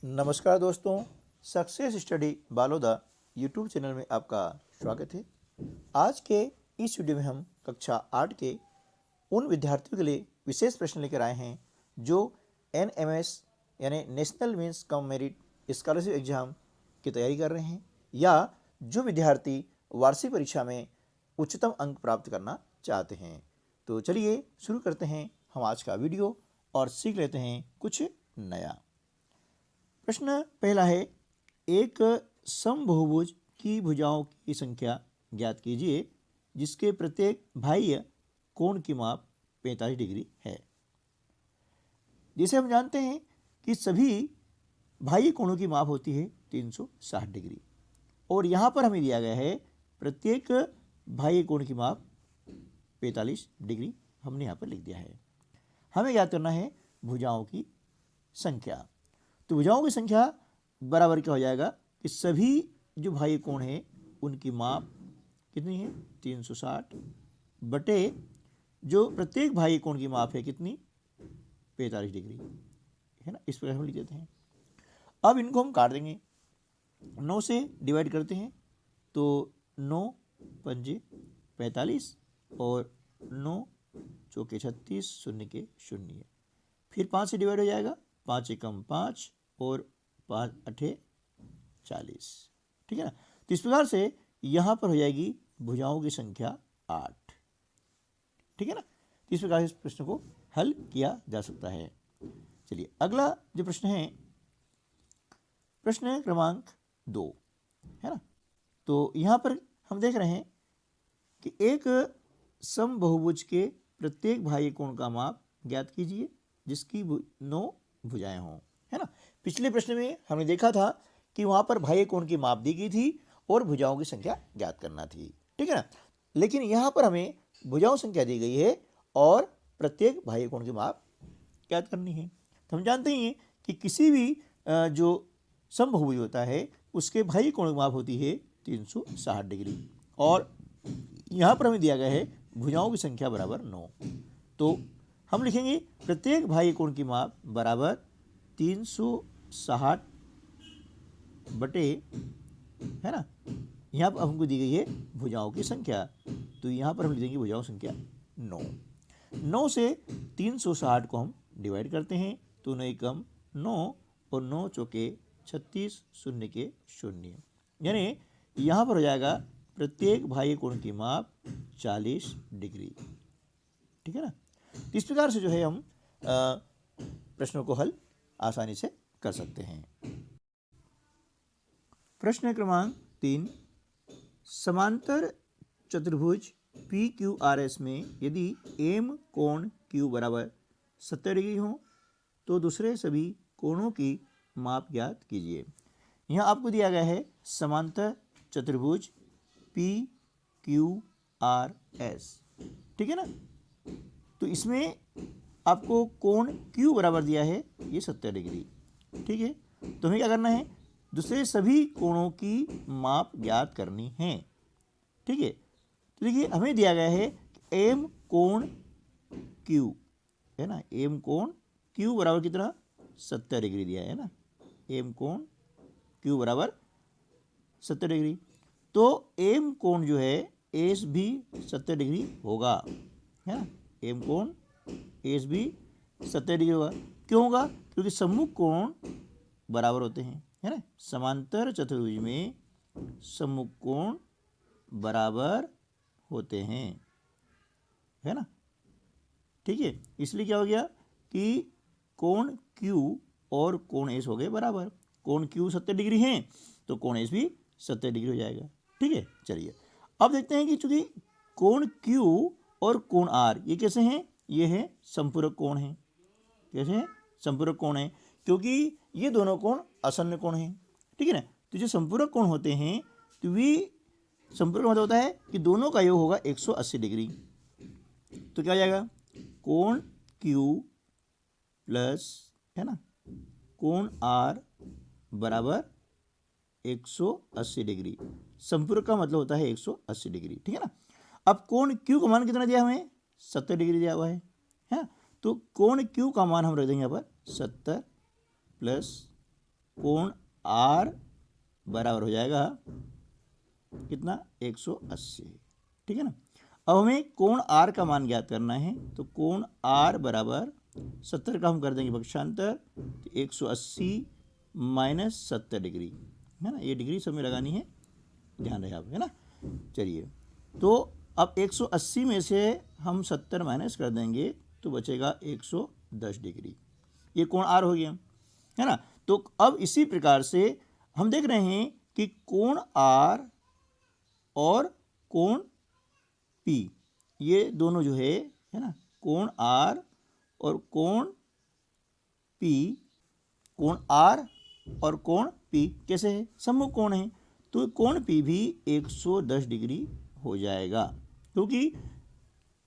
नमस्कार दोस्तों, success study Baloda YouTube channel में आपका स्वागत है। आज के इस वीडियो में हम कक्षा 8 के उन विद्यार्थियों के लिए विशेष प्रश्न लेकर आए हैं जो NMS यानी national means cum merit scholarship exam की तैयारी कर रहे हैं या जो विद्यार्थी वार्षिक परीक्षा में उच्चतम अंक प्राप्त करना चाहते हैं। तो चलिए शुरू करते हैं हम आज का वीडियो और सीख लेते हैं कुछ नया। प्रश्न पहला है, एक समबहुभुज की भुजाओं की संख्या ज्ञात कीजिए जिसके प्रत्येक बाह्य कोण की माप 45 डिग्री है। जैसे हम जानते हैं कि सभी बाह्य कोणों की माप होती है 360 डिग्री और यहाँ पर हमें दिया गया है प्रत्येक बाह्य कोण की माप 45 डिग्री हमने यहाँ पर लिख दिया है। हमें ज्ञात करना है भुजाओं की संख्या। तो भुजाओं की संख्या बराबर क्या हो जाएगा कि सभी जो बाह्य कोण हैं उनकी माप कितनी है 360 बटे जो प्रत्येक बाह्य कोण की माप है कितनी 45 डिग्री है ना। इस प्रकार हम लिख देते हैं। अब इनको हम काट देंगे, 9 से डिवाइड करते हैं तो 9 पंजे 45 और 9 चौके 36 शून्य के शून्य, फिर 5 से डिवाइड हो जाएगा, 5 एकम 5 और 5 अठे 40, ठीक है ना। तो इस प्रकार से यहाँ पर हो जाएगी भुजाओं की संख्या 8, ठीक है ना। तो इस प्रकार से इस प्रश्न को हल किया जा सकता है। चलिए अगला जो प्रश्न है, प्रश्न क्रमांक 2 है ना। तो यहाँ पर हम देख रहे हैं कि एक समबहुभुज के प्रत्येक बाह्य कोण का माप ज्ञात कीजिए जिसकी 9 भुजाएं हों, है ना। पिछले प्रश्न में हमने देखा था कि वहाँ पर बाह्य कोण की माप दी गई थी और भुजाओं की संख्या ज्ञात करना थी, ठीक है ना। लेकिन यहाँ पर हमें भुजाओं संख्या दी गई है और प्रत्येक बाह्य कोण की माप ज्ञात करनी है। तो हम जानते ही हैं कि किसी भी जो समबहुभुज होता है उसके बाह्य कोण की माप होती है 360 डिग्री और यहाँ पर हमें दिया गया है भुजाओं की संख्या बराबर 9। तो हम लिखेंगे प्रत्येक बाह्य कोण की माप बराबर 360 बटे, है ना, यहाँ पर हमको दी गई है भुजाओं की संख्या, तो यहाँ पर हम लिख देंगे भुजाओं की संख्या 9। 9 से 360 को हम डिवाइड करते हैं तो 9 एकम 9 और 9 चौके 36 शून्य के शून्य, यानी यहाँ पर हो जाएगा प्रत्येक बाह्य कोण की माप 40 डिग्री, ठीक है ना। इस प्रकार से जो है हम प्रश्नों को हल आसानी से कर सकते हैं। प्रश्न क्रमांक 3, समांतर चतुर्भुज PQRS में यदि M कोण Q बराबर 70 डिग्री हो तो दूसरे सभी कोणों की माप ज्ञात कीजिए। यहाँ आपको दिया गया है समांतर चतुर्भुज PQRS, ठीक है ना। तो इसमें आपको कोण Q बराबर दिया है ये 70 डिग्री, ठीक है। तो हमें क्या करना है, दूसरे सभी कोणों की माप ज्ञात करनी है, ठीक है। तो देखिए हमें दिया गया है M कोण Q, है ना, M कोण Q बराबर कितना 70 डिग्री दिया है ना, M कोण Q बराबर 70 डिग्री। तो M कोण जो है एस भी 70 डिग्री होगा, है ना, M कोण एस भी 70 डिग्री होगा। क्यों होगा? क्योंकि सम्मुख कोण बराबर होते हैं, है ना। समांतर चतुर्भुज में सम्मुख कोण बराबर होते हैं, है ना, ठीक है। इसलिए क्या हो गया कि कोण Q और कोण एस हो गए बराबर। कोण Q 70 डिग्री है तो कोण एस भी 70 डिग्री हो जाएगा, ठीक है। चलिए अब देखते हैं कि चूंकि कोण Q और कोण R ये कैसे हैं, ये है संपूरक कोण है। कैसे हैं? संपूरक कोण है, क्योंकि ये दोनों कोण आसन्न कोण हैं, ठीक है ना। तो जो संपूरक कोण होते हैं तो वे संपूरक मतलब होता है कि दोनों का योग होगा 180 डिग्री। तो क्या हो जाएगा, कोण Q प्लस, है ना, कोण R बराबर 180 डिग्री। संपूरक का मतलब होता है 180 डिग्री, ठीक है ना। अब कोण Q का मान कितना दिया हमें 70 डिग्री दिया हुआ है ना। तो कोण Q का मान हम रख देंगे यहाँ पर 70 प्लस कोण आर बराबर हो जाएगा कितना, 180। ठीक है ना। अब हमें कोण आर का मान ज्ञात करना है, तो कोण आर बराबर 70 का हम कर देंगे पक्षांतर, तो 180 माइनस 70 डिग्री, है ना। ये डिग्री सब में लगानी है, ध्यान रहे आप, है ना। चलिए, तो अब 180 में से हम 70 माइनस कर देंगे तो बचेगा 110 डिग्री। ये कोण आर हो गया, है ना। तो अब इसी प्रकार से हम देख रहे हैं कि कोण आर और कोण पी, ये दोनों जो है ना, कोण आर और कोण पी, कोण आर और कोण पी कैसे है, सम्मुख कोण है, तो कोण पी भी 110 डिग्री हो जाएगा, क्योंकि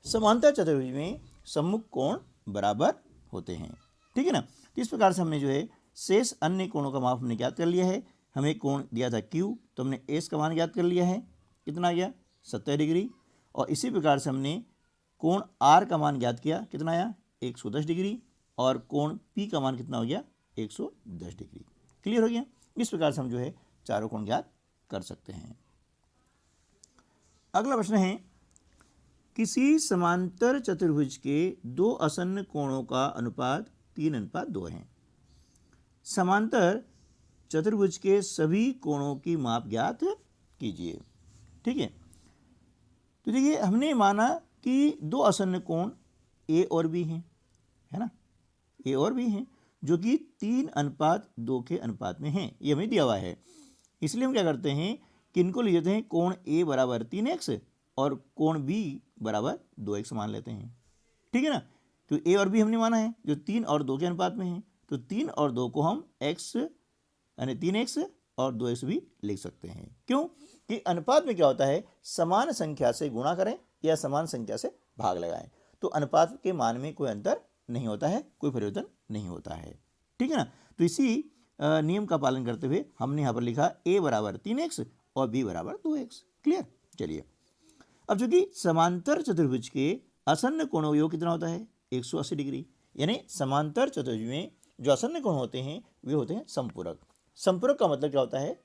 समांतर चतुर्भुज में सम्मुख कोण बराबर होते हैं। ठीक है ना। तो इस प्रकार से हमने जो है शेष अन्य कोणों का माप हमने ज्ञात कर लिया है। हमें कोण दिया था Q, तो हमने एस का मान ज्ञात कर लिया है, कितना आ गया, 70 डिग्री। और इसी प्रकार से हमने कोण R का मान ज्ञात किया, कितना आया, 110 डिग्री। और कोण P का मान कितना हो गया, 110 डिग्री। क्लियर हो गया। इस प्रकार से हम जो है चारों कोण ज्ञात कर सकते हैं। अगला प्रश्न है, किसी समांतर चतुर्भुज के दो आसन्न कोणों का अनुपात 3:2 है। समांतर चतुर्भुज के सभी कोणों की माप ज्ञात कीजिए। ठीक है। तो देखिए, हमने माना कि दो आसन्न कोण ए और बी हैं, है ना, ए और बी हैं, जो कि 3:2 के अनुपात में हैं, ये हमें दिया हुआ है। इसलिए हम क्या करते हैं कि इनको ले लेते हैं, कोण ए बराबर 3x और कोण बी बराबर 2x मान लेते हैं। ठीक है ना। तो ए और बी हमने माना है जो 3 और 2 के अनुपात में है, तो 3 और 2 को हम x यानी 3x और 2x भी लिख सकते हैं। क्यों कि अनुपात में क्या होता है, समान संख्या से गुणा करें या समान संख्या से भाग लगाएं, तो अनुपात के मान में कोई अंतर नहीं होता है, कोई परिवर्तन नहीं होता है। ठीक है ना। तो इसी नियम का पालन करते हुए हमने यहाँ पर लिखा a बराबर 3x और b बराबर 2x। क्लियर। चलिए, अब चूंकि समांतर चतुर्भुज के आसन्न कोणों का योग कितना होता है, 180 डिग्री, यानी समांतर चतुर्भुज में जो आसन्न कोण होते हैं वे होते हैं संपूरक। संपूरक का मतलब क्या होता है,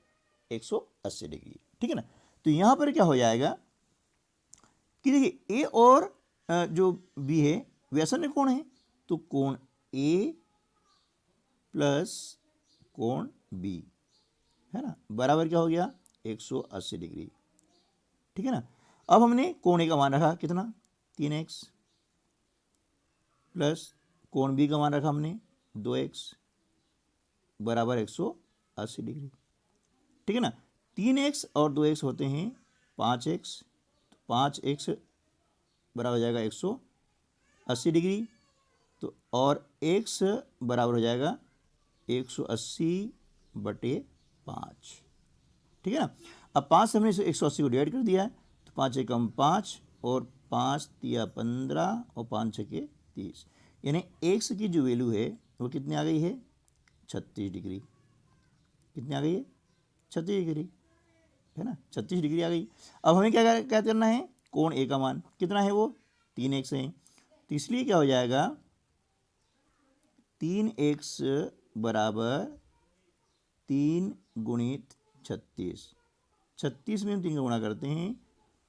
180 डिग्री। ठीक है ना। तो यहां पर क्या हो जाएगा कि देखिए, ए और जो बी है वे आसन्न कोण है, तो कोण ए प्लस कोण बी, है ना, बराबर क्या हो गया, 180 डिग्री। ठीक है ना। अब हमने कोण ए का मान रखा कितना, 3x प्लस कोण बी का मान रखा हमने 2x बराबर 180 डिग्री। ठीक है ना। 3x और 2x होते हैं 5x, तो 5x बराबर हो जाएगा 180 डिग्री, तो और x बराबर हो जाएगा 180/5। ठीक है ना। अब 5 से हमने 180 को डिवाइड कर दिया है, तो 5 एकम 5 और 5 तिया 15 और 5 छके 30, यानी x की जो वैल्यू है वो कितनी आ गई है, 36 डिग्री। कितनी आ गई है, 36 डिग्री, है ना, 36 डिग्री आ गई। अब हमें क्या करना है, कोण ए का मान कितना है, वो 3x है, तो इसलिए क्या हो जाएगा, 3x बराबर 3 गुणित 36। 36 में हम 3 का गुणा करते हैं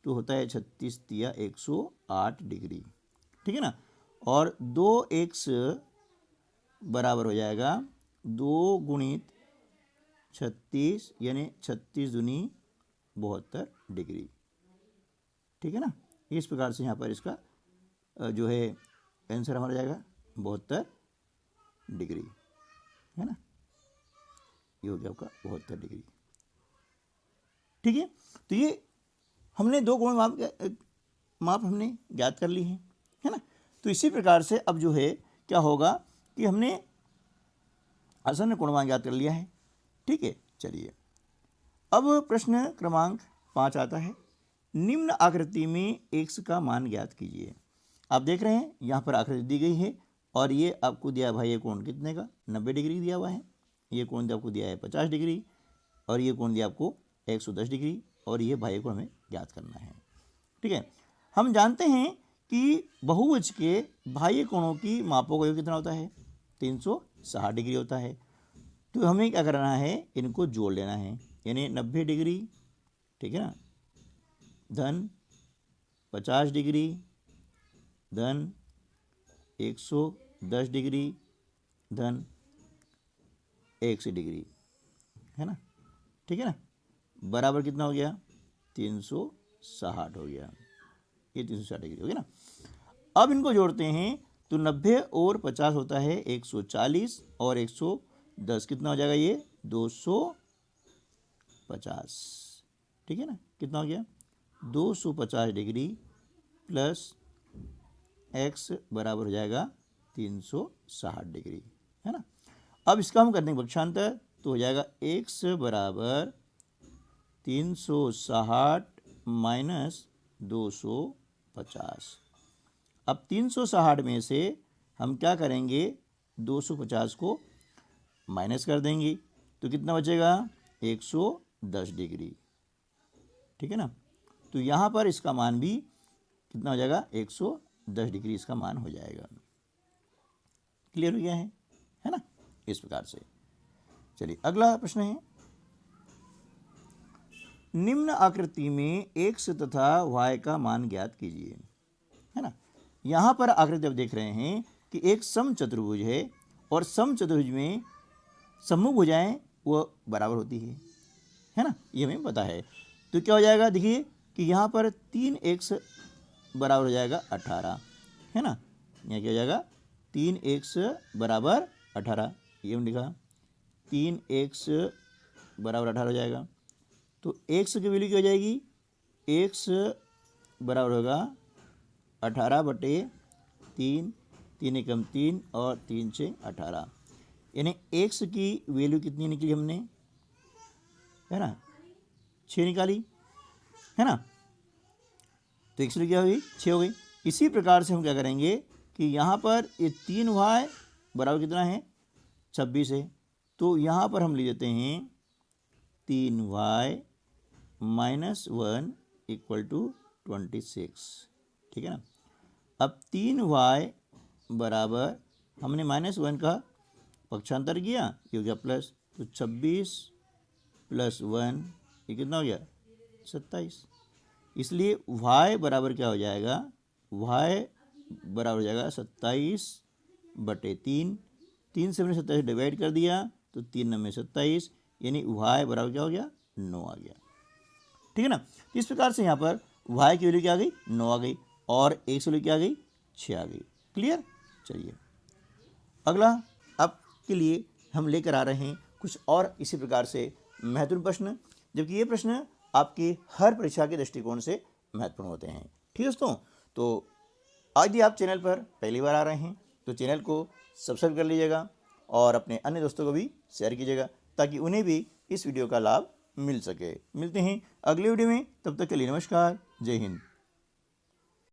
तो होता है 36 तिया 108 डिग्री। ठीक है ना। और 2x बराबर हो जाएगा 2 गुणित 36 यानी 36 दूनी 72 डिग्री। ठीक है ना। इस प्रकार से यहाँ पर इसका जो है आंसर हमारा जाएगा 72 डिग्री, है ना, ये हो गया आपका 72 डिग्री। ठीक है। तो ये हमने दो कोण माप हमने ज्ञात कर ली है ना। तो इसी प्रकार से अब जो है क्या होगा कि हमने आसन्न कोण ज्ञात कर लिया है। ठीक है। चलिए, अब प्रश्न क्रमांक 5 आता है, निम्न आकृति में x का मान ज्ञात कीजिए। आप देख रहे हैं यहाँ पर आकृति दी गई है और ये आपको दिया भाई, ये कोण कितने का, 90 डिग्री दिया हुआ है, ये कोण आपको दिया है 50 डिग्री और ये कोण दिया आपको 110 डिग्री, और ये भाई को हमें ज्ञात करना है। ठीक है। हम जानते हैं कि बहुभुज के बाह्य कोणों की मापों का योग कितना होता है, 360 डिग्री होता है। तो हमें क्या करना है, इनको जोड़ लेना है, यानी 90 डिग्री, ठीक है ना, धन 50 डिग्री धन 110 डिग्री धन 1 डिग्री, है ना, ठीक है ना, बराबर कितना हो गया, 360 हो गया, ये 360 डिग्री हो गया ना। अब इनको जोड़ते हैं तो 90 और 50 होता है 140 और 110 कितना हो जाएगा, ये 250, ठीक है ना, कितना हो गया 250 डिग्री प्लस x बराबर हो जाएगा 360 डिग्री, है ना। अब इसका हम करते हैं पक्षांतर, तो हो जाएगा x बराबर 360 माइनस 250। अब 360 में से हम क्या करेंगे, 250 को माइनस कर देंगे, तो कितना बचेगा 110 डिग्री, ठीक है ना। तो यहाँ पर इसका मान भी कितना हो जाएगा, 110 डिग्री इसका मान हो जाएगा। क्लियर हो गया है ना, इस प्रकार से। चलिए अगला प्रश्न है, निम्न आकृति में x तथा y का मान ज्ञात कीजिए, है ना। यहाँ पर आकृति आप देख रहे हैं कि एक समचतुर्भुज है और समचतुर्भुज में सम्मुख भुजाएं वो बराबर होती है ना, ये हमें पता है। तो क्या हो जाएगा, देखिए कि यहाँ पर 3x बराबर हो जाएगा 18, है ना, यहाँ क्या हो जाएगा 3x बराबर 18, ये हमने लिखा 3x बराबर 18 हो जाएगा। तो x की वैल्यू क्या हो जाएगी, x बराबर होगा 18/3, 3 एकम 3 और 3 6 18, यानी x की वैल्यू कितनी निकली हमने, है ना, 6 निकाली, है ना। तो x की क्या हुई, 6 हो गई। इसी प्रकार से हम क्या करेंगे कि यहाँ पर ये 3y बराबर कितना है, 26 है, तो यहाँ पर हम ले लेते हैं 3y माइनस 1 इक्वल टू 26, ठीक है ना। अब 3y बराबर हमने -1 का पक्षांतर किया, ये हो गया प्लस, तो 26 + 1 ये कितना हो गया 27, इसलिए y बराबर क्या हो जाएगा, y बराबर हो जाएगा 27/3, 3 से हमने 27 डिवाइड कर दिया तो 3 में 27, यानी y बराबर क्या हो गया 9 आ गया, ठीक है ना। इस प्रकार से यहाँ पर y की वैल्यू क्या आ गई, 9 आ गई, और x की वैल्यू क्या आ गई, 6 आ गई। क्लियर। चलिए अगला आपके लिए हम लेकर आ रहे हैं कुछ और इसी प्रकार से महत्वपूर्ण प्रश्न, जबकि ये प्रश्न आपकी हर परीक्षा के दृष्टिकोण से महत्वपूर्ण होते हैं, ठीक है दोस्तों। तो आज यदि आप चैनल पर पहली बार आ रहे हैं तो चैनल को सब्सक्राइब कर लीजिएगा और अपने अन्य दोस्तों को भी शेयर कीजिएगा ताकि उन्हें भी इस वीडियो का लाभ मिल सके। मिलते हैं अगले वीडियो में, तब तक के लिए नमस्कार, जय हिंद।